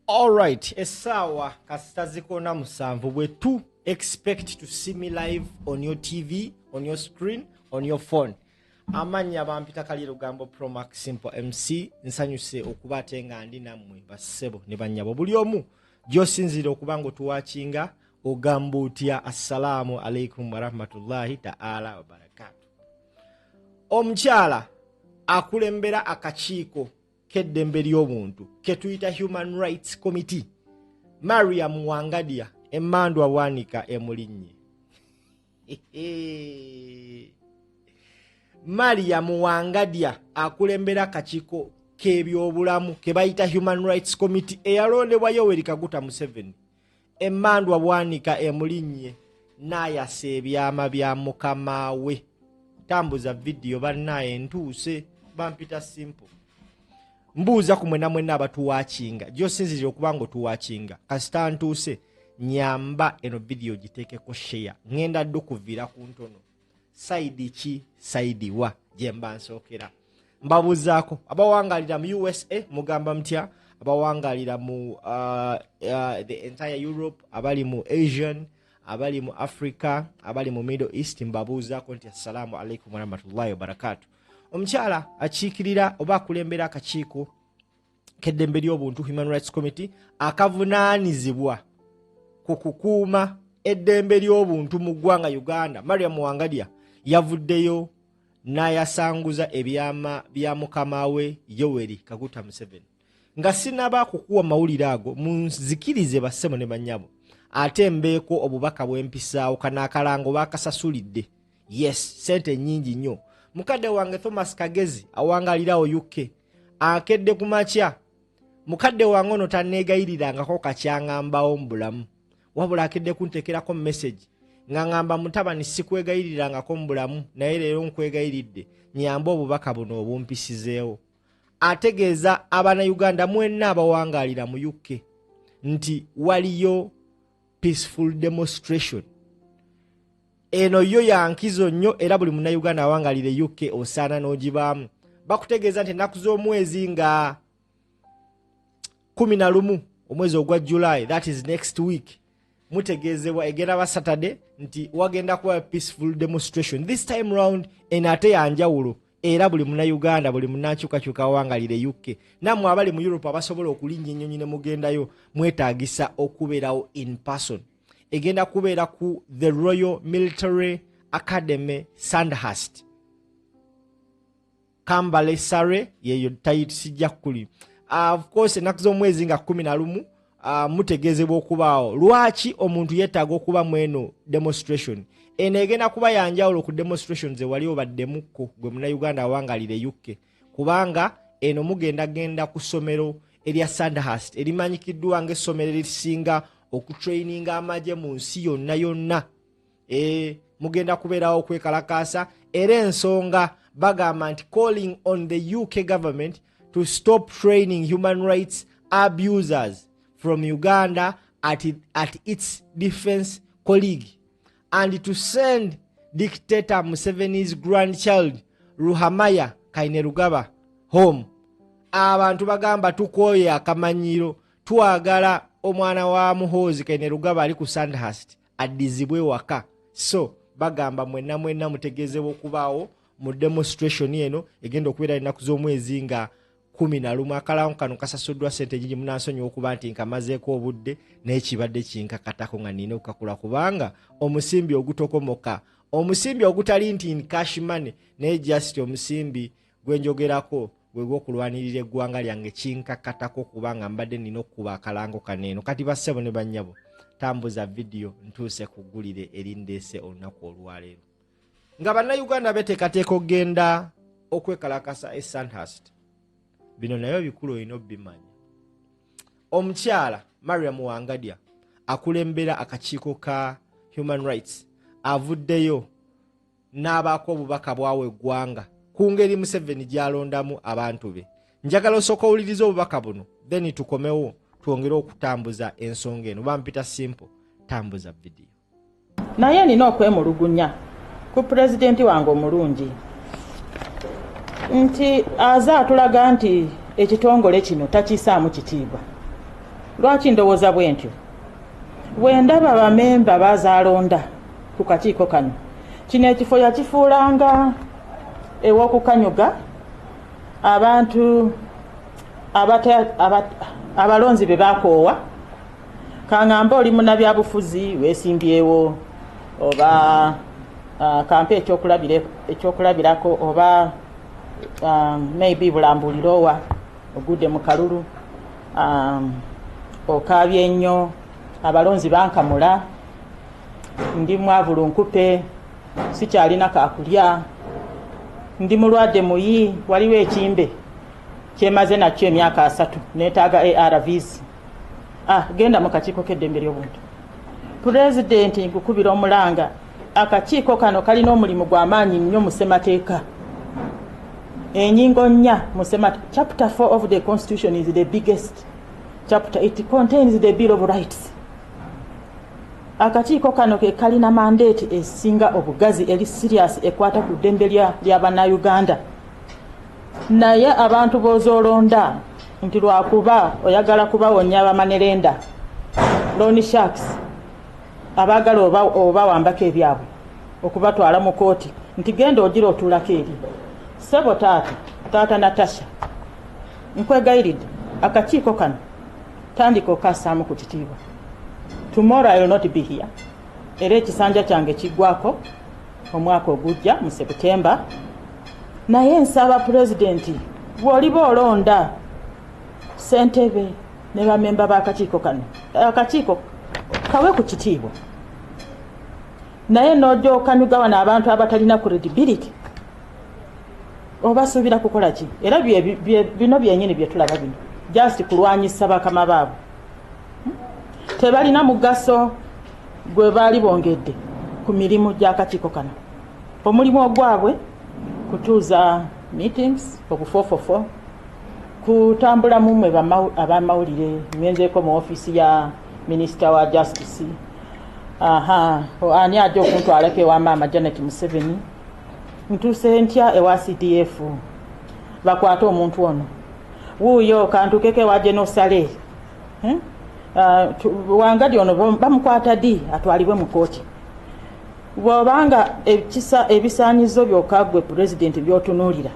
Alright, esawa kasitazikona musanvu bwe tu expect to see me live on your TV, on your screen, on your phone. Amanya bampita kali lugambo Pro Max Simple MC nsanyuse okubate nga ndi namwe basebo ne banyabo buli omu gyosinzira okubango tuwachinga ogambo utya assalamu alaikum warahmatullahi ta'ala wa barakatuh. Omukyala akulembera akakiiko keddembe ly'obuntu ketuyita Human Rights Committee Mariama Wangadya Emmandwa Bwanika emulinnye. Mariama Wangadya akulembera akakiiko k'ebyobulamu ke bayita Human Rights Committee eyalondebwa Yoweri Kaguta Museveni. Emmandwa Bwanika emulinnye n'ayasa ebyaama bya mukama we. Tambuza video bannaye ntuuse bampita simple. Mbuuza ku mwena abatuwachinga gyosinzirira okubango tuwachinga kasita ntuuse nyamba eno video giteekeko share ngenda ddu kuviira ku ntono side ki side wa jemba nsookera mbabuzaako abawangalira mu USA mugamba mutya abawangalira mu the entire Europe abali mu Asian abali mu Africa abali mu Middle East mbabuzaako nti assalamu alaikum warahmatullahi wabarakatuh. Omukyala akiikirira oba akulembera akakiiko keddembe ly'obuntu Human Rights Committee akavunaanizibwa ku kukuuma eddembe ly'obuntu mu ggwanga Uganda Mariama Wangadya yavuddeyo n'ayasanguza ebyaama bya mukama we Yoweri Kaguta Museveni. Nga sinaba kukuwa mawulire ago munzikirize bassebo ne bannyabo ate mbeeko obubaka bw'empisaawo kanaakalango baakasasulidde. Yes, sente nnyingi nnyo. Mukadde wange Thomas Kagezi awangalirawo UK akedde ku makya mukadde wange ono tanneegayirirangako kakyangambawo mu bulamu wabula akedde kuntekerako message nga ngamba mutabani sikwegayirirangako mu bulamu naye leero nkwegayiridde nyamba obubaka buno obumpisizeewo. Ategeeza Uganda mwenna abawangalira mu UK nti waliyo peaceful demonstration. Eno yo yankizo nnyo era buli munnayuganda awangalire UK osaana n'ogibaamu. Bakutegeeza nti ennaku z'omwezi nga 11 omwezi ogwa July, that is next week, mutegeezebwa egenda ba Saturday nti wagenda kuba peaceful demonstration. This time round enate yanjawulo era buli munnayuganda buli munnankyukakyuka awangalire UK nammwe abali mu Europe abasobola okulinnya ennyonyi ne mugendayo mwetaagisa okubeerawo in person. Egenda kubeera ku the Royal Military Academy Sandhurst Kambale Sare yeyo tayiti sijja kuli. Of course ennaku z'omwezi nga 11 mutegeezebwa okubaawo. Lwaki omuntu yeetaaga okuba mweno demonstration? Eno egenda kuba yanjawulo ku demonstrations ewali obaddemukko gwe munnayuganda awangalire UK kubanga eno mugenda ku ssomero erya Sandhurst erimanyikiddwa ng'essomero erisinga okutraininga amagye mu nsi yonna. Mugenda kubeerawo okwekalakaasa era ensonga bagamba nti calling on the UK government to stop training human rights abusers from Uganda at its defense colleague and to send dictator Museveni's grandchild Ruhamaya Kainerugaba home. Abantu bagamba tukoye akamanyiro twagala omwana wa Muhoozi Kainerugaba ali ku Sandhurst addizibwe waka. So bagamba mwenna mutegeezebwa okubaawo mu demonstration eno egenda okubeera ennaku z'omwezi nga 11. Akalawo kano kasasuddwa ssente nyingi munansonyiwa okuba nti nkamazeeko obudde n'ekibadde kinkakatako nga nina okukakula kubanga omusimbi ogutokomoka omusimbi ogutali nti in cash money naye just omusimbi gwenjogerako gwe gw'okulwanirira eggwanga lyange kinkakatako kubanga mbadde nina okuba akalango kaneeno. Kati bassebo ne bannyabo tambuza video ntuuse kuggulire erindeese olunaku olwaleero nga bannayuganda beteekateeka okgenda okwekalakasa e Sandhurst. Bino nayo bikulu olina obimanya. Omukyala Mariama Wangadya akulembera akakiiko ka Human Rights avuddeyo n'abaako obubaka bwawe eggwanga ku ngeri Museveni gy'alondamu abantu be. Njagala osooka owuliriza obubaka buno then tukomewo twongere okutambuza ensonga eno. Bampita Simple, tambuza video. Naye nina okwemulugunya ku pulezidenti wange omulungi nti aza atulaga nti ekitongole kino takisaamu kitiibwa. Lwaki ndowooza bwe ntyo? Bwe ndaba bamemba bazaalonda ku kakiiko kano, kino ekifo yakifuulanga ew'okukanyuga abantu abalonzi be bakoowa. Kaŋŋamba oli munnabyabufuzi weesimbyewo oba kampe ekyokulabirako oba maybe bulambulirowa ogudde mu kalulu okaabye ennyo abalonzi bankamula ndi mwavulu nkupe sikyalina kakulya ndi mulwadde muyi waliwo ekimbe kyemaze nakyo emyaka 3 neetaaga ARVs. Genda mu kakiiko k'eddembe ly'obuntu. Pulezidenti nkukubira omulanga akakiiko kano kalina omulimu gw'amaanyi nnyo mu ssemateeka. Enyingo 4 mu ssemateeka. Chapter 4 of the Constitution is the biggest chapter. It contains the Bill of Rights. Akakiiko kano ke kalina mandate esinga obugazi eri serious ekwata ku ddembe ly'Abannayuganda. Naye abantu b'ozoolonda nti lwakuba oyagala kubawonya abamanerenda loan sharks abagala oba wambako ebyabwe okubatwala mu kooti nti genda ogira otuulako eri. Sebo taata Natasha nkwegayiridde akakiiko kano tandika okassaamu ku kitiibwa. Tomorrow I will not be here. Era ekisanja kyange kiggwako omwaka ogujja mu September. Naye nsaba pulezidenti bw'oliba olonda ssentebe ne bamemba b'akakiiko kano, akakiiko kawe ku kitiibwa. Naye n'ojja okanyuga wano abantu abatalina credibility obasuubira kukola ki? Era bino byennyini bye tulaba bino just kulwanyisa bakama baabo. Tebalina mugaso gwe baali bongedde ku mirimu gy'akakiiko kano. Omulimu ogwabwe kutuuza meetings obufofofo kutambula mumwe abamawulire ngenzeeko mu ofiisi ya minisita wa justice. Ani ajja okuntwalako ewa maama Janet Museveni. Ntuuse ntya ewa CDF bakwate omuntu ono wuuyo kantukeko ewa Genosale. Wangadya ono bamukwata ddi atwalibwe mu kooti. Bw'obanga ebisaanyizo byokka gwe pulezidenti by'otunuulira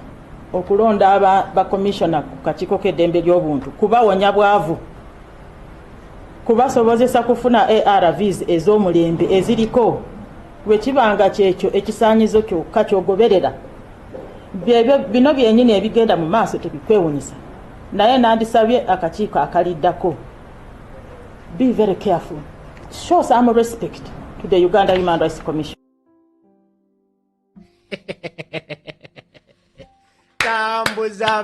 okulonda bakomishona ku kakiiko k'eddembe ly'obuntu kubawonya bwavu, kubasobozesa kufuna ARVs ez'omulembe eziriko, bwe kibanga kyekyo ekisaanyizo kyokka ky'ogoberera, bino byennyini ebigenda mu maaso tebikwewunyisa. Naye nandisabye akakiiko akaliddako, be very careful, show some respect to the Uganda Human Rights Commission. Tambuza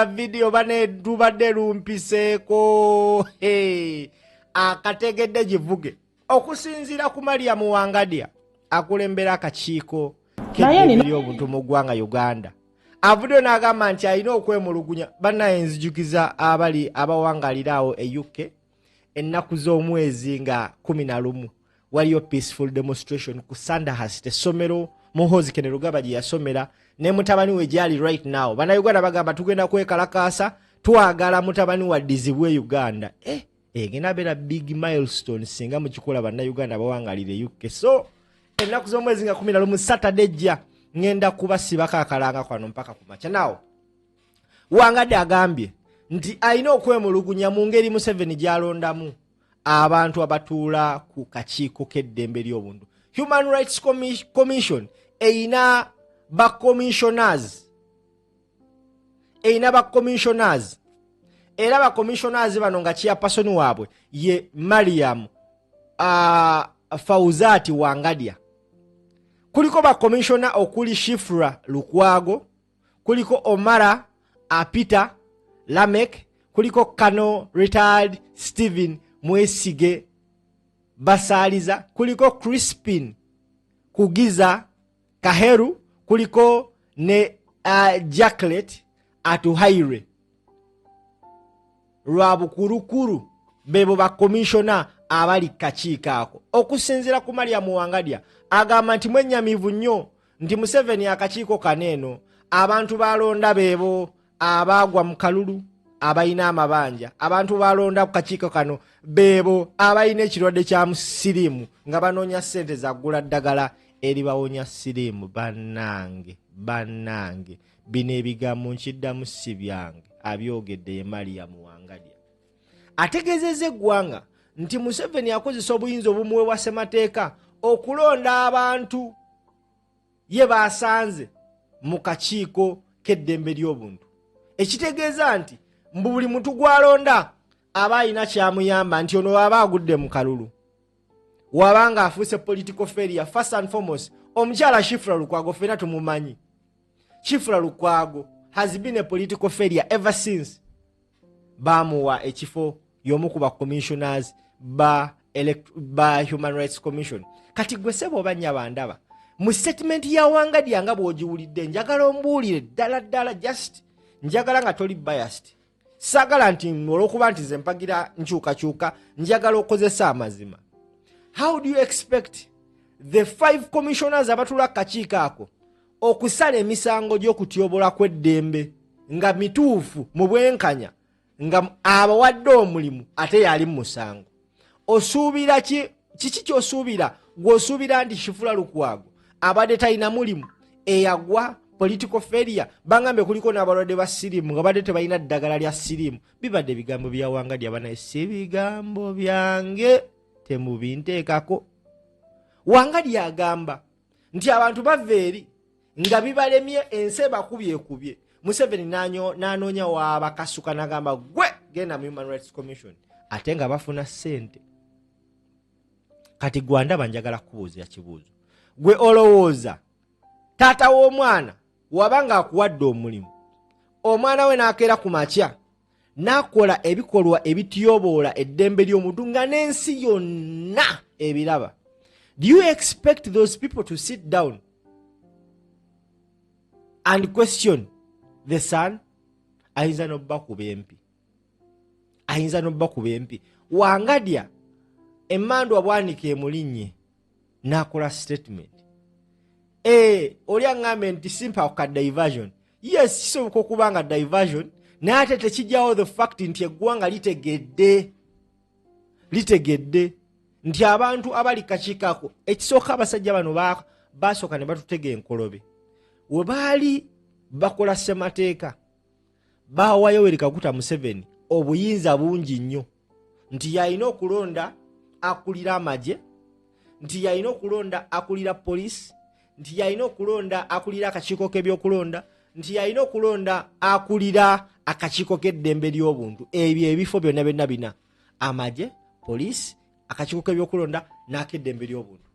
video bane tubadde lumpiseeko. Akategedde givuge okusinziira ku Mariama Wangadya akulembera akakiiko k'eddembe ly'obuntu mu ggwanga Uganda. Avudde n'agamba nti alina okwemulugunya bannaye nzijukiza abawangalirawo e UK ennaku z'omwezi nga 11 waliyo peaceful demonstration ku Sandhurst, essomero Muhoozi Kene Rugaba gye yasomera ne mutabani we gyali right now. Bannayuganda bagamba tugenda kwekalakaasa twagala mutabani wa ddizibwe Uganda. Egenda beera big milestone singa mukikola bannayuganda bawangalire UK. So ennaku z'omwezi nga 11 Saturday jja ngenda kubasibako akalanga kwano mpaka ku makya. Nawo Wangadya agambye nti alina okwemulugunya mu ngeri Museveni gy'alondamu abantu abatuula ku kakiiko k'eddembe ly'obuntu. Human Rights Commission eina ba commissioners era ba commissioners bano nga chairperson waabwe ye Mariama Fawzati Wangadya. Kuliko ba commissioner okuli Shifra Lukwago, kuliko Omara Apita Lamek, kuliko Kano retired Stephen Mwesige Basaliza, kuliko Crispin Kugiza Kaheru, kuliko ne Jacqueline Atuhaire. Lwabukurukuru bebo ba commissioner abali kakiika ako. Okusinzira ku Mariama Wangadya agamba nti mwennyamivu nnyo nti Museveni akakiiko kaneeno abantu balonda bebo abagwa mu kalulu abayina amabanja, abantu balonda ku kakiiko kano bebo abayina ekirwadde kya siriimu nga banoonya ssente zaggula ddagala eribawonya siriimu. Bannange bino ebigambo nkiddamu si byange, abyogedde ye Mariama Wangadya. Ategeezezza eggwanga nti Museveni akozesa obuyinza obumuweebwa ssemateeka okulonda abantu ye basanze mu kakiiko k'eddembe ly'obuntu. Ekitegeeza nti buli muntu gwalonda aba alina kyamuyamba nti ono aba agudde mu kalulu, wabanga afuuse political failure. First and foremost, omukyala Shifra Lukwago fena tumumanyi. Shifra Lukwago has been a political failure ever since bamuwa ekifo y'omu ku ba commissioners ba Human Rights Commission. Kati gwe sebo banya bandaba mu statement ya Wangadya nga bw'ogiwulidde, njagala ombuulire ddala just njagala nga toli biased. Sagala nti olw'okuba nti nze mpagira nkyukakyuka, njagala okozesa amazima. How do you expect the 5 commissioners abatula kakiiko ako okusala emisango gy'okutyobola kw'eddembe nga mituufu mu bwenkanya nga abawadde omulimu ate yali mu musango? Osuubira kiki ky'osuubira? Gw'osuubira nti Shifra Lukwago abadde talina mulimu eyagwa political failure, bangambe kuliko n'abalwadde ba siriimu nga badde tebalina ddagala lya siriimu? Bibadde bigambo bya Wangadya banaye, si bigambo byange, temubinteekako. Wangadya agamba nti abantu bava eri nga bibalemye ensi bakubye. Museveni n'anoonya w'abakasuka n'agamba gwe genda mu Human Rights Commission ate nga bafuna ssente. Kati gwandaba njagala kubuuza kibuuzo. Gwe olowooza taata w'omwana wabanga akuwadde omulimu, omwana we n'akeera ku makya n'akola ebikolwa ebityoboola eddembe ly'omuntu nga n'ensi yonna ebiraba, do you expect those people to sit down and question the son? Ayinza n'obba kuba empi. Wangadya emmandu abwanika emulinnye n'akola statement. Oli aŋŋambe nti simpa ka diversion. Yes, kisoboka okuba nga diversion, naye ate tekijjawo the fact nti eggwanga litegedde nti abantu abali kakiiko ako, ekisooka abasajja bano basooka ne batutega enkolobe. We baali bakola ssemateeka bawa Yoweri Kaguta Museveni obuyinza bungi nnyo nti yalina okulonda akulira amagye, nti yalina okulonda akulira poliisi, nti yalina okulonda akulira akakiiko k'ebyokulonda, nti yalina okulonda akulira akakiiko k'eddembe ly'obuntu. Ebyo ebifo byonna bina amagye, poliisi, akakiiko k'ebyokulonda n'ak'eddembe ly'obuntu.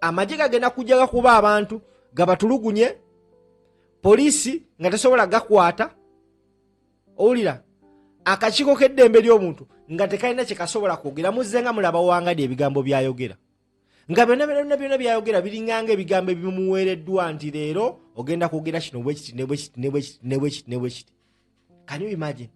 Amagye gagenda kujja gakuba abantu gabatulugunye, poliisi nga tesobola gakwata, owulira, akakiiko k'eddembe ly'omuntu nga tekalina kye kasobola kwogera. Muzze nga mulaba Wangadya ebigambo byayogera nga byonna byayogera biringanga ebigambo ebimuweereddwa nti leero ogenda kwogera kino bwekiti ne bwekiti. Can you imagine?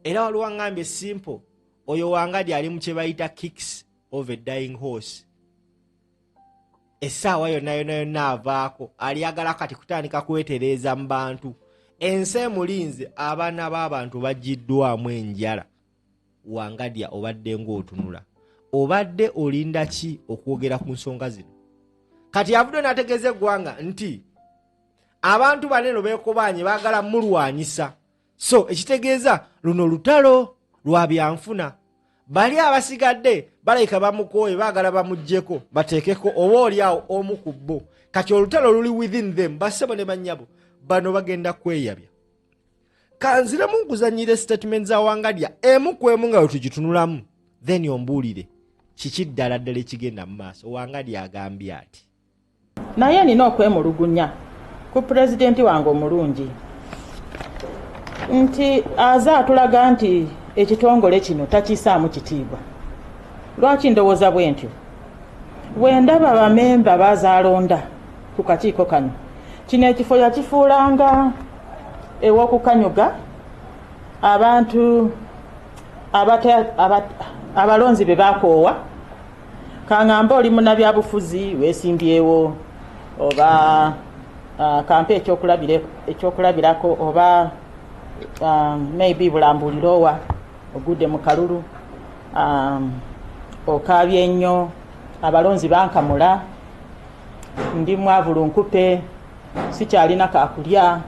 Era waliwo ngambye simple, oyo Wangadya ali mu kye bayita kicks of a dying horse. Essaawa yonna avaako, aliyagala kati kutandika kwetereeza mu bantu. Ensi emulinze, abaana b'abantu baggiddwamu enjala. Wangadya obadde ng'otunula, obadde olinda ki okwogera ku nsonga zino? Kati avudde n'ategeeza eggwanga nti abantu baneno beekobanye baagala mulwanyisa. So ekitegeeza luno lutalo lwa byanfuna. Bali abasigadde balayika bamukooye baagala bamuggyeko bateekeko oba oliawo omu ku bo. Kati olutalo luli within them, bassebo ne bannyabo bano bagenda kweyabya. Kanziremu nkuzannyire statement za Wangadya emu ku emu nga tugitunulamu, then ombuulire kiki ddala ekigenda mu maaso. Wangadya agambye ati naye nina okwemulugunya ku pulezidenti wange omulungi nti aze atulaga nti ekitongole kino takisaamu kitiibwa. Lwaki ndowooza bwe ntyo? Bwe ndaba bamemba bazaalonda ku kakiiko kano, kino ekifo yakifuulanga ew'okukanyuga abantu abalonzi be bakoowa. Kaŋŋamba oli munnabyabufuzi weesimbyewo oba kampe ekyokulabirako oba maybe bulambulirowa ogudde mu kalulu okaabye ennyo abalonzi bankamula ndi mwavulu nkupe sikyalina kakulya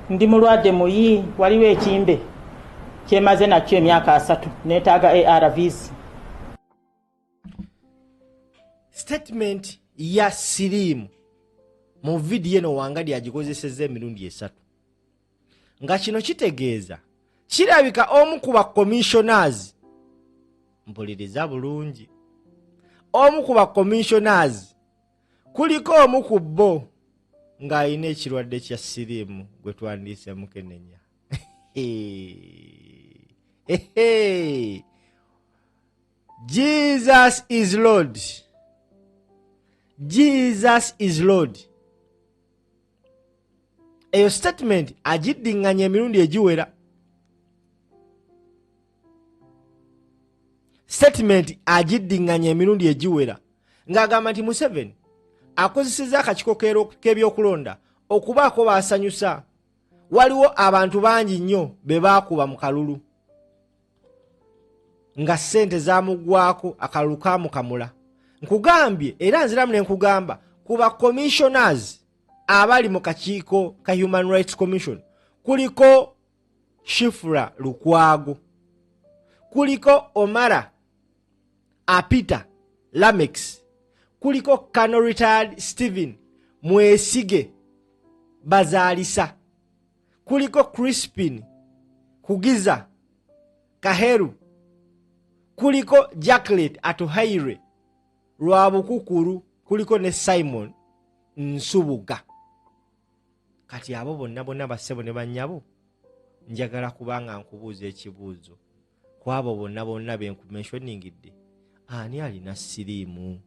ndi mulwadde muyi waliwo ekimbe kyemaze nakyo emyaka 3 neetaaga ARVs. Statement ya sirimu mu video eno Wangadya agikozesezza emirundi 3 nga kino kitegeeza kirabika omu ku ba commissioners, mpuliriza bulungi, omu ku ba commissioners kuliko omu ku bo ng'alina ekirwadde kya sirimu gwe twandiise Mukenenya. Jesus is Lord. Jesus is Lord. Eyo statement agiddinganya emirundi egiwera. Statement agiddinganya emirundi egiwera ng'agamba nti Museveni akozesezza akakiiko k'ebyokulonda okubaako baasanyusa. Waliwo abantu bangi nnyo be baakuba mu kalulu nga ssente zaamugwako akalulu kaamukamula. Nkugambye era nziramu ne nkugamba kuba commissioners abali mu kakiiko ka Human Rights Commission kuliko Shifra Lukwago, kuliko Omara Apita Lamex, kuliko Kano retired Stephen Mwesige Bazalisa, kuliko Crispin Kugiza Kaheru, kuliko Jacqueline Atuhaire Lwabukukuru, kuliko ne Simon Nsubuga. Kati abo bonna bassebo ne bannyabo njagala kubanga nkubuuza ekibuuzo ku abo bonna be nkumentioningidde ani alina siriimu?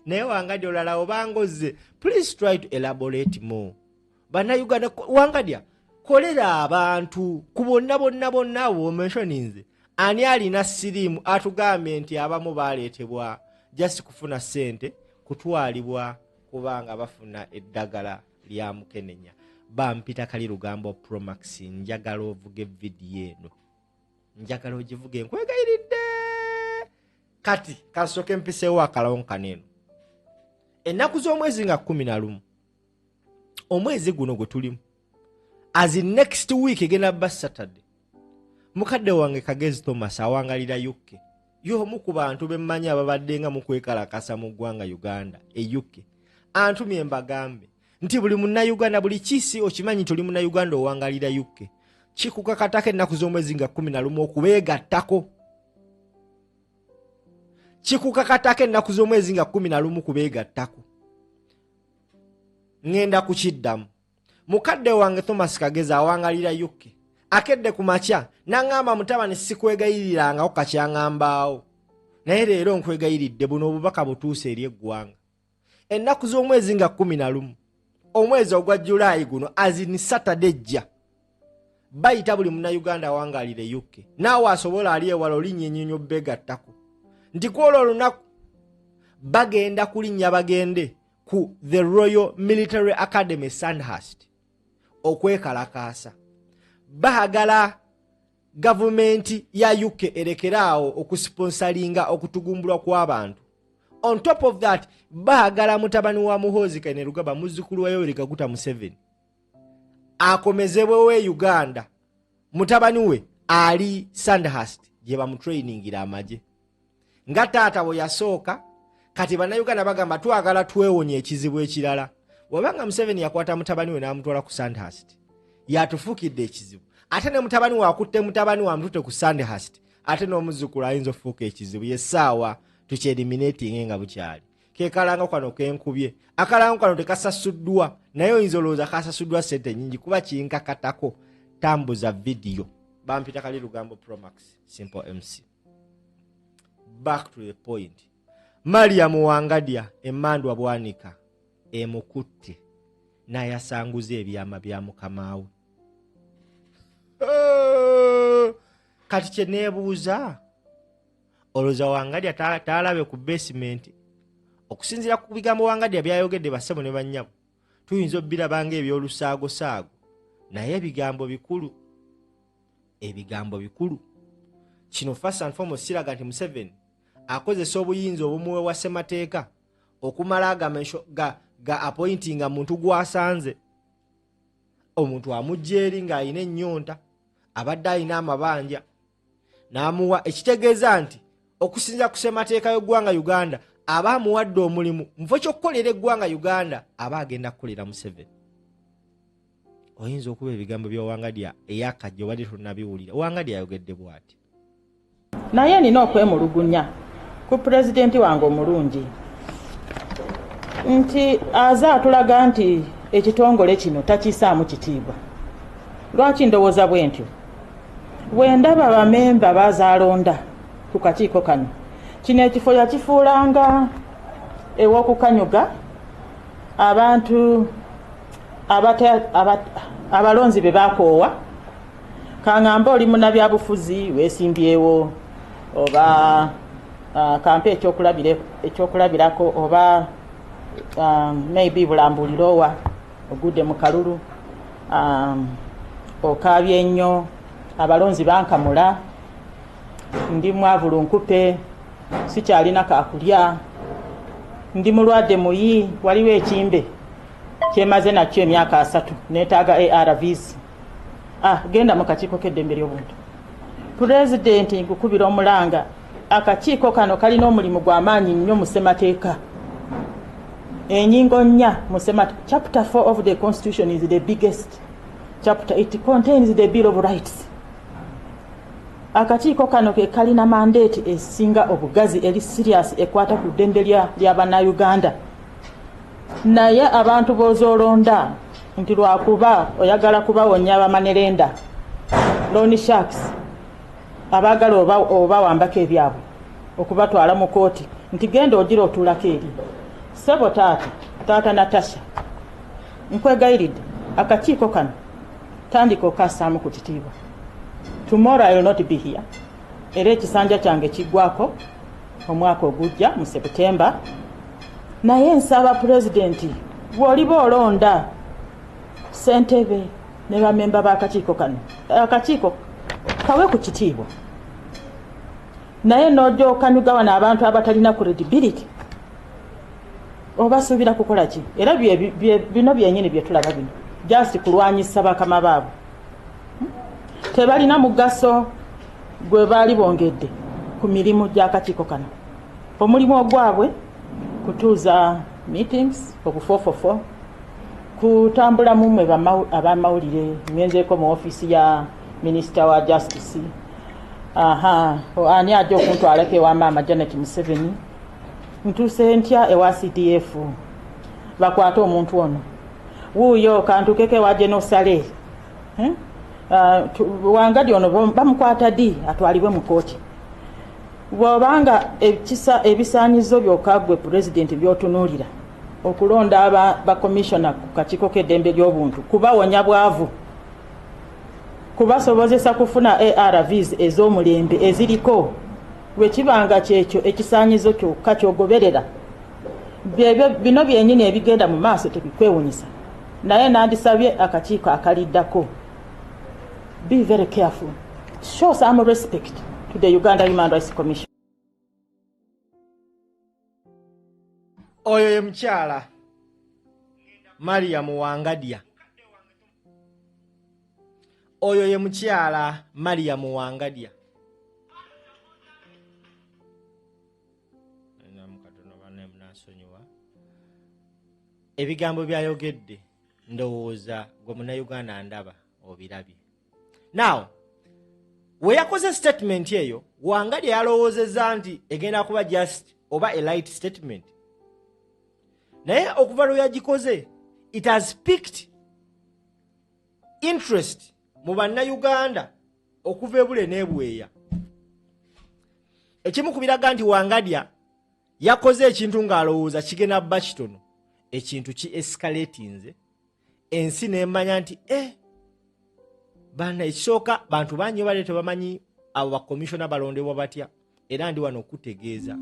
Naye Wangadya olala obanga ozze, please try to elaborate more. Bannayuganda Wangadya kolera abantu ku bonna abo mentioninze ani alina siriimu atugambe nti abamu baaleetebwa just kufuna ssente kutwalibwa kubanga bafuna eddagala lya Mukenenya. Bampita kali lugambo Promax, njagala ovuge video eno, njagala ogivuge nkwegayiridde. Kati kasoke mpiseewo akalawo kaneno. Ennaku z'omwezi nga 11 omwezi guno gwe tulimu, as in next week egenda bba Saturday, mukadde wange Kagezi Thomas awangalira UK, y'omu ku bantu bemmanyi ababadde nga mukwekalakasa mu ggwanga Uganda UK. Antumye mbagambe nti buli munnayuganda buli kisi okimanyi nti oli munnayuganda owangalira UK kikukakatako ennaku z'omwezi nga 11 okubeegattako. Kikukakatako ennaku z'omwezi nga 11 kubeegattako. Ngenda kukiddamu. Mukadde wange Thomas Kagezi awangalira UK akedde ku makya n'aŋŋamba mutabani sikwegayirirangako kakyaŋŋambaawo, naye leero nkwegayiridde buno obubaka butuuse eri eggwanga. Ennaku z'omwezi nga 11 omwezi ogwa July guno azini Saturday jja bayita buli munnayuganda awangalire UK naawe asobola ali ewala olinnya ennyonyo beegattako nti kwolwo olunaku bagenda kulinnya bagende ku the Royal Military Academy Sandhurst okwekalakaasa. Baagala gavumenti ya UK erekeraawo okusponsalinga okutugumbulwa kw'abantu. On top of that, baagala mutabani wa Muhoozi Kainerugaba muzzukulu wa Yoweri Kaguta Museveni akomezebwewo Uganda, mutabani we ali Sandhurst gye bamutrainingira amaje. Nga taata bwe yasooka, kati bannayuganda bagamba twagala twewonye ekizibu ekirala. Wabanga Museveni yakwata mutabani we n'amutwala ku Sandhurst, yatufukidde ekizibu. Ate ne mutabani we akutte mutabani we amutute ku Sandhurst, ate n'omuzzukulu ayinza okufuuka ekizibu. Yessaawa tukyeliminating nga bukyali. Kekalanga kano kenkubye. Akalango kano tekasasuddwa, naye oyinza olowooza kasasuddwa ssente nnyingi kuba kinkakatako. Tambuza video. Bampita kali lugambo Promax, Simple MC. back to the point. Mariama Wangadya emmandwa bwanika emukutte n'ayasanguza ebyaama bya mukamaawe. Kati kye neebuuza, olowooza Wangadya taalabe ku basement? Okusinziira ku bigambo Wangadya byayogedde bassebo ne bannyabo, tuyinza obbiraba ng'ebyolusaago-saago, naye ebigambo bikulu. Kino first and foremost kiraga nti Museveni akozesa obuyinza obumuwe wa ssemateeka okumala ga appointinga muntu gwasanze, omuntu amujja eri ng'alina ennyonta, abadde alina amabanja, n'amuwa ekitegeeza nti okusinziira ku ssemateeka y'eggwanga Uganda aba amuwadde omulimu nvo ky'okukolera eggwanga Uganda aba agenda kukolera Museveni. Oyinza okuba ebigambo bya Wangadya eyakajja obadde tonnabiwulira. Wangadya ayogedde bw'ati. Naye nina okwemulugunya ku pulezidenti wange omulungi nti aza atulaga nti ekitongole kino takisaamu kitiibwa. Lwaki ndowooza bwe ntyo? Bwe ndaba bamemba bazaalonda ku kakiiko kano, kino ekifo yakifuulanga ew'okukanyuga abantu abalonzi be bakoowa. Kaŋŋamba oli munnabyabufuzi weesimbyewo oba kampe ekyokulabirako oba maybe bulambulirowa ogudde mu kalulu, okaabye ennyo, abalonzi bankamula, ndi mwavulu nkupe, sikyalina kakulya, ndi mulwadde muyi, waliwo ekimbe kyemaze nakyo emyaka 3 neetaaga ARVs. Genda mu kakiiko k'eddembe ly'obuntu. Pulezidenti nkukubira omulanga, akakiiko kano kalina omulimu gw'amaanyi nnyo mu ssemateeka. Ennyingo 4 mu ssemateeka. Chapter 4 of the Constitution is the biggest chapter. It contains the Bill of Rights. Akakiiko kano ke kalina mandate esinga obugazi eri serious ekwata ku ddembe ly'Abannayuganda. Naye abantu b'ozoolonda nti lwakuba oyagala kubawonya abamanerenda, loan sharks, abaagala oba wambako ebyabwe okubatwala mu kooti nti genda ogira otuulako eri. Ssebo taata Natasha, nkwegayiridde akakiiko kano tandika okassaamu ku kitiibwa. Tomorrow I will not be here. Era ekisanja kyange kiggwako omwaka ogujja mu September. Naye nsaba pulezidenti bw'oliba olonda ssentebe ne bamemba b'akakiiko kano, akakiiko kawe ku kitiibwa. Naye n'ojja okanyuga wano abantu abatalina credibility, obasuubira kukola ki? Era bino byennyini bye tulaba bino just kulwanyisa bakama baabo. Tebalina mugaso gwe baali bongedde ku mirimu gy'akakiiko kano. Omulimu ogwabwe kutuuza meetings obufofofo, kutambula mumwe abamawulire, ngenzeeko mu ofiisi ya minisita wa justice. Ani ajja okuntwalako ewa maama Janet Museveni, ntuuse ntya ewa CDF bakwate omuntu ono, wuuyo kantukeko ewa Genosale. Wangadya ono bamukwata ddi atwalibwe mu kooti. Bw'obanga ebisaanyizo byokka gwe pulezidenti by'otunuulira okulonda ba commissioner ku kakiiko k'eddembe ly'obuntu, kubawonya bwavu, kubasobozesa kufuna ARVs ez'omulembe eziriko, bwe kibanga kyekyo ekisaanyizo kyokka ky'ogoberera, bino byennyini ebigenda mu maaso tebikwewunyisa. Naye nandisabye akakiiko akaliddako, be very careful, show some respect to the Uganda Human Rights Commission. Oyo ye mukyala Mariama Wangadya. Oyo ye mukyala Mariama Wangadya. Ebigambo byayogedde ndowooza gwe munnayuganda ndaba obirabye. Now, we yakoze statement eyo, Wangadya yalowoozezza nti egenda kuba just oba a light statement. Naye okuva lwe yagikoze, it has piqued interest mu bannayuganda okuva ebule n'ebweya. ekimu ku biraga nti Wangadya yakoze ekintu ng'alowooza kigenda bba kitono, ekintu ki escalatinze, ensi n'emmanya nti bana ekisooka bantu bangi bali tebamanyi abo bakomishona balondebwa batya, era ndi wano okutegeeza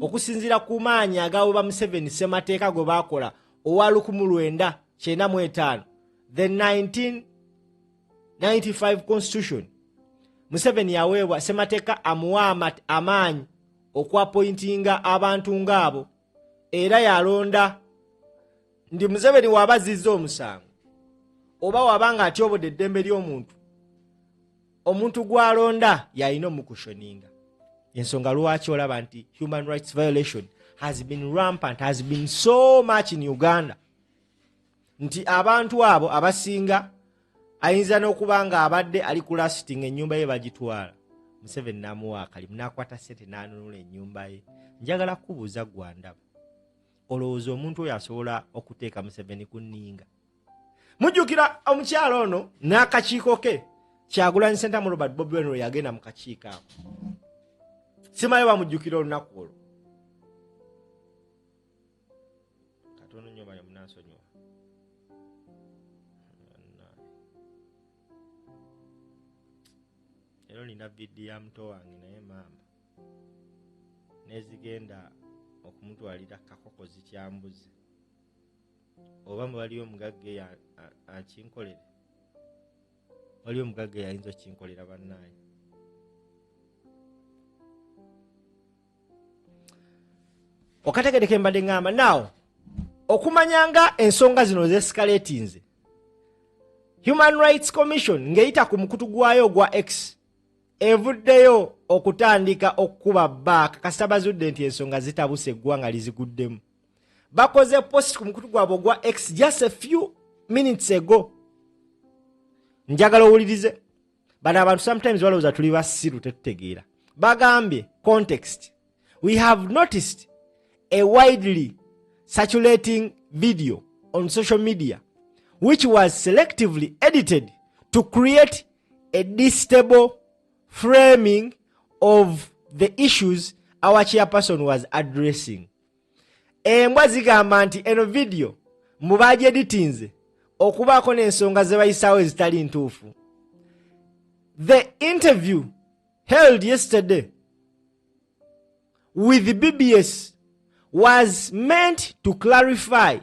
okusinziira ku maanyi agawe ba Museveni ssemateeka gwe baakola owa 1995 the 1995 constitution. Museveni yaweebwa ssemateeka amuwa amaanyi okwapointinga abantu ng'abo, era yalonda ndi Museveni wabazizza omusango oba wabanga atyobodde eddembe ly'omuntu, omuntu gw'alonda yalina omukushoninga. Ensonga lwaki olaba nti human rights violation has been rampant, has been so much in Uganda, nti abantu abo abasinga ayinza n'okuba nga abadde ali ku lasting ennyumba ye bagitwala, Museveni n'amuwa akalimu n'akwata ssente n'anunula ennyumba ye. Njagala kubuuza gwandaba, olowooza omuntu oyo asobola okuteeka Museveni ku nninga? Mujjukira omukyalo ono n'akakiiko ke Kyagulanyi Ssentamu Robert Bobi Wine yagenda mu kakiiko ako. Simayo bamujjukira olunaku olwo. Katono nnyo bali munansonyiwa. Ero nina vidiyo ya muto wange naye maama nezigenda okumutwalira kakokozi kyambuzi. Oba waliyo omugagge akinkolere, waliyo omugagge yayinza okinkolera bannaye. Okategereke mbadde ngamba now okumanyanga ensonga zino z'escalatinze, Human Rights Commission ng'eyita ku mukutu gwayo gwa X evuddeyo okutandika okukuba baaka kasita bazudde nti ensonga zitabuse eggwanga liziguddemu. Bakoze post ku mukutu gwabwe gwa X just a few minutes ago. Njagala owulirize. Bano abantu sometimes balowooza tuli basiru tetutegeera. Bagambye context. We have noticed a widely circulating video on social media which was selectively edited to create a distable framing of the issues our chairperson was addressing. Embwa zigamba nti eno video mubaji editinze okubaako n'ensonga ze bayisaawo ezitali ntuufu. The interview held yesterday with the BBS was meant to clarify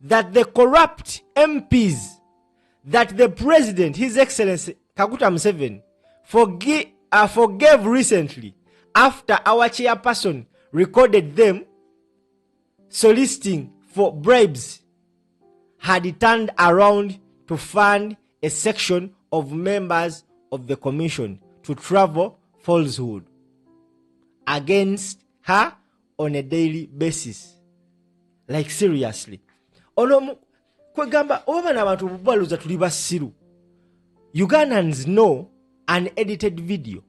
that the corrupt MPs that the President, His Excellency Kaguta Museveni, forgave recently after our chairperson recorded them soliciting for bribes had turned around to fund a section of members of the commission to travel falsehood against her on a daily basis. Like seriously. Kwegamba oba n'abantu bubaluza tuli basiru. Ugandans know an edited video.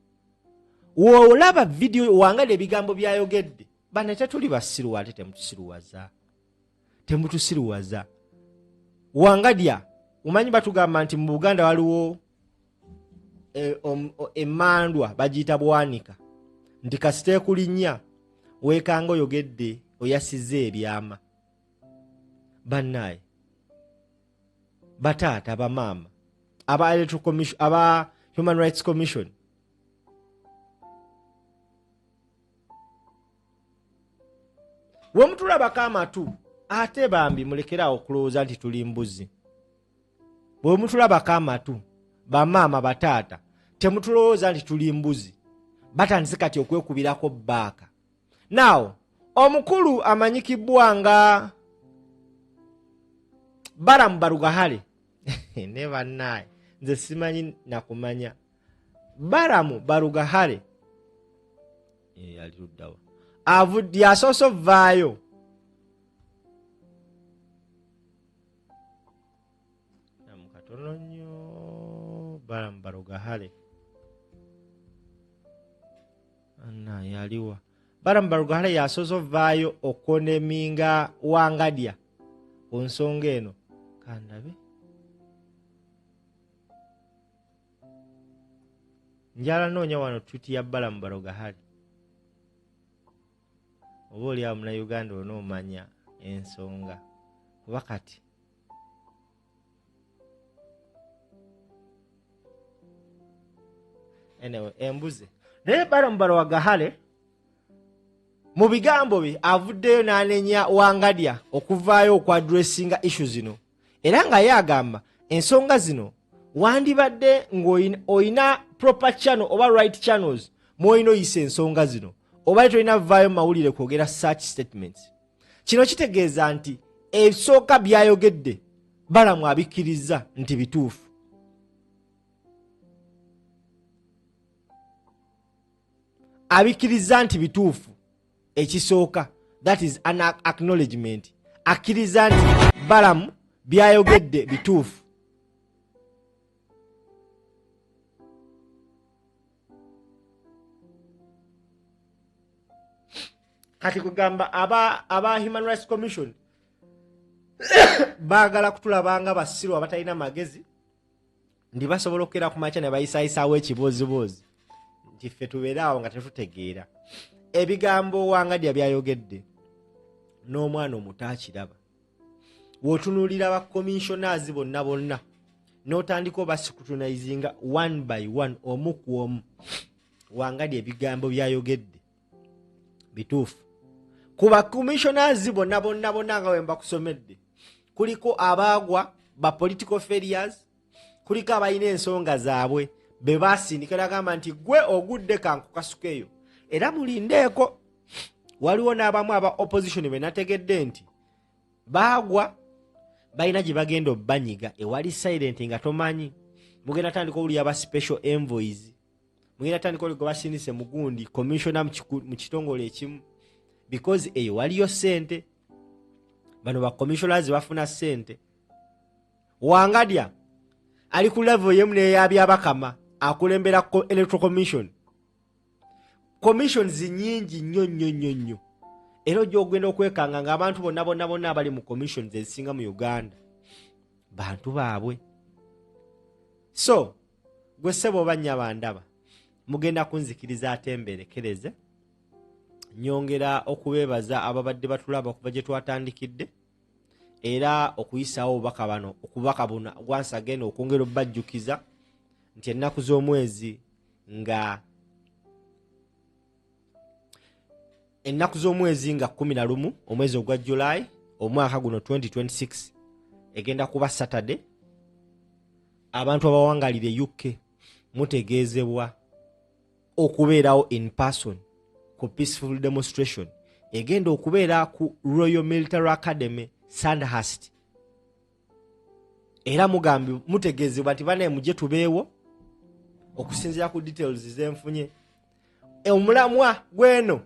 Woolaba video Wangadya ebigambo byayogedde. Bana tetuli basiru ate temutusiruwaza. Temutusiruwaza. Wangadya umanyi batugamba nti mu Buganda waliwo emandwa bagiyita bwanika. Nti kasite kulinnya weekanga oyogedde oyasiza ebyaama. Bannaye bataata bamaama aba Electoral Commission aba Human Rights Commission wemutulabako amatu ate bambi mulekerawo okulowooza nti tuli mbuzi. Bwe mutulabako amatu bamaama bataata temutulowooza nti tuli mbuzi. Batandise kati okwekubirako baaka. Now omukulu amanyikibwa nga Baramu Barugahale ne bannaye nze simanyi nakumanya. Baramu Barugahale ali luddawa avudde asoso vaayo namukatono nnyo. Baramu Barugahale anna yaliwa. Baramu Barugahale yasoso vaayo okoneminga Wangadya ku nsonga eno. Kandabe njala noonya wano tweet ya Baramu Barugahale. oba oli awo Munnayuganda onoomanya ensonga kuba kati anyway embuze naye Balo wa Gahale mu bigambo bye avuddeyo n'anenya Wangadya okuvaayo okwadressinga issue zino era nga yagamba ensonga zino wandibadde ng'oyina proper channel oba right channels mw'olina oyisa ensonga zino oba tolina vaayo mawulire kwogera such statements. Kino kitegeeza nti ebisooka byayogedde Balamu abikkiriza nti bituufu. Abikkiriza nti bituufu ekisooka, that is an acknowledgement. Akkiriza nti Balamu byayogedde bituufu. Kati kugamba aba Human Rights Commission baagala kutulabanga basiru abatalina magezi ndi basobola okera ku macha ne bayisayisaawo ekiboozibozi nti ffe tubeera awo nga tetutegeera. Ebigambo Wangadya byayogedde n'omwana omuto akiraba. W'otunuulira ba commissioners bonna n'otandika obasikutunaizinga one by one omu ku omu, Wangadya ebigambo byayogedde bituufu. Kuba commissioners bonna nga bwe mbakusomedde kuliko abaagwa ba political failures, kuliko abalina ensonga zaabwe be baasindika bagamba nti gwe ogudde kankukasukeyo era mulindeeko. Waliwo n'abamu aba opposition be nategedde nti baagwa balina gye bagenda obbanyiga ewali silent nga tomanyi. Mugenda tandika owulira aba special envoys, mugenda tandika oli gwe basindise mugundi commissioner mu kitongole ekimu because eyo waliyo sente. Bano ba commissioners bafuna sente. Wangadya ali ku level yemu n'eyabyabakama akulembera electoral commission. Commissions nyingi nnyo era gy'ogenda okwekanga ng'abantu bonna abali mu commissions ezisinga mu Uganda bantu baabwe. So gwe ssebo oba nnyaba ndaba mugenda kunzikiriza ate mberekereze. Nyongera okubeebaza ababadde batulaba okuva gye twatandikidde era okuyisaawo okubaka buno once again okwongera obbajjukiza nti ennaku z'omwezi nga 11 omwezi ogwa July omwaka guno 2026 egenda kuba Saturday. Abantu abawangalire UK mutegeezebwa okubeerawo in person ku peaceful demonstration egenda okubeera ku Royal Military Academy Sandhurst. Era mugambi mutegeezebwa nti banaye mujje tubeewo okusinziira ku details zenfunye. Omulamwa gweno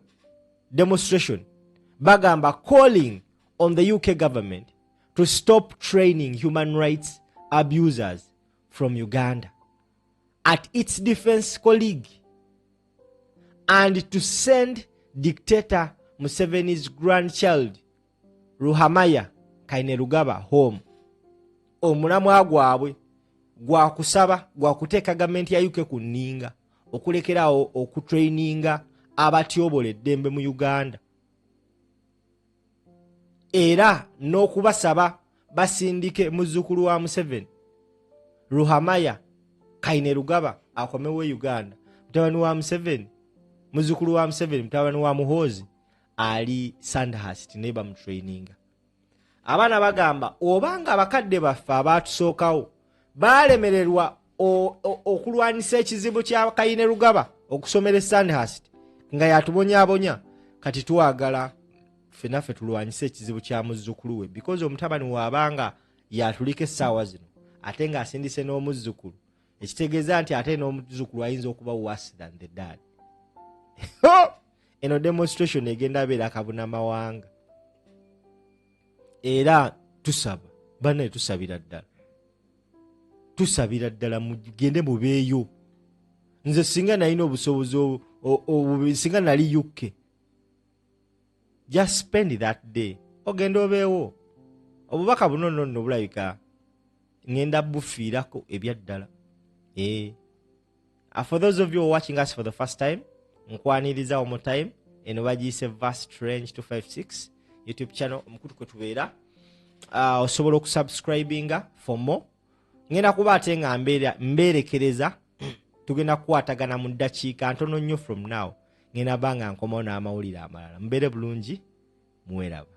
demonstration bagamba calling on the UK government to stop training human rights abusers from Uganda at its defense colleague and to send dictator Museveni's grandchild Ruhamaya Kainerugaba home. Omulamwa gwabwe gwakuteeka gavumenti ya UK ku nninga okulekerawo okutraininga abatyobola eddembe mu Uganda era n'okubasaba basindike muzzukulu wa Museveni Ruhamaya Kainerugaba akomewo Uganda. Mutabani wa Museveni, muzzukulu wa Museveni, mutabani wa Muhoozi ali Sandhurst ne bamutraininga. Abaana bagamba obanga abakadde baffe abaatusookawo baalemererwa okulwanisa ekizibu kya Kainerugaba okusomera Sandhurst nga yatubonyaabonya, kati twagala ffenaffe tulwanyise ekizibu kya muzzukulu we because omutabani waabanga yatulika essaawa zino ate ng'asindise n'omuzzukulu, ekitegeeza nti ate n'omuzzukulu ayinza okuba worse than the dad. Eno demonstration egenda beera kabunamawanga era tusaba banaye tusabira ddala mugende mubeeyo. Nze singa nalina obusobozi singa nali UK, just spend that day ogenda obeewo. Obubaka buno nno bulabika ngenda bufiirako ebyaddala. For those of you watching us for the first time, nkwaniriza one more time eno bagiyise Vast Range 256 YouTube channel omukutu kwe tubeera. Osobola okusubscribinga for more. Ngenda kuba ate nga mberekereza tugenda kukwatagana mu ddakiika ntono nnyo from now. Ngenda banga nkomawo n'amawulire amalala. Mbeere bulungi, muweraba.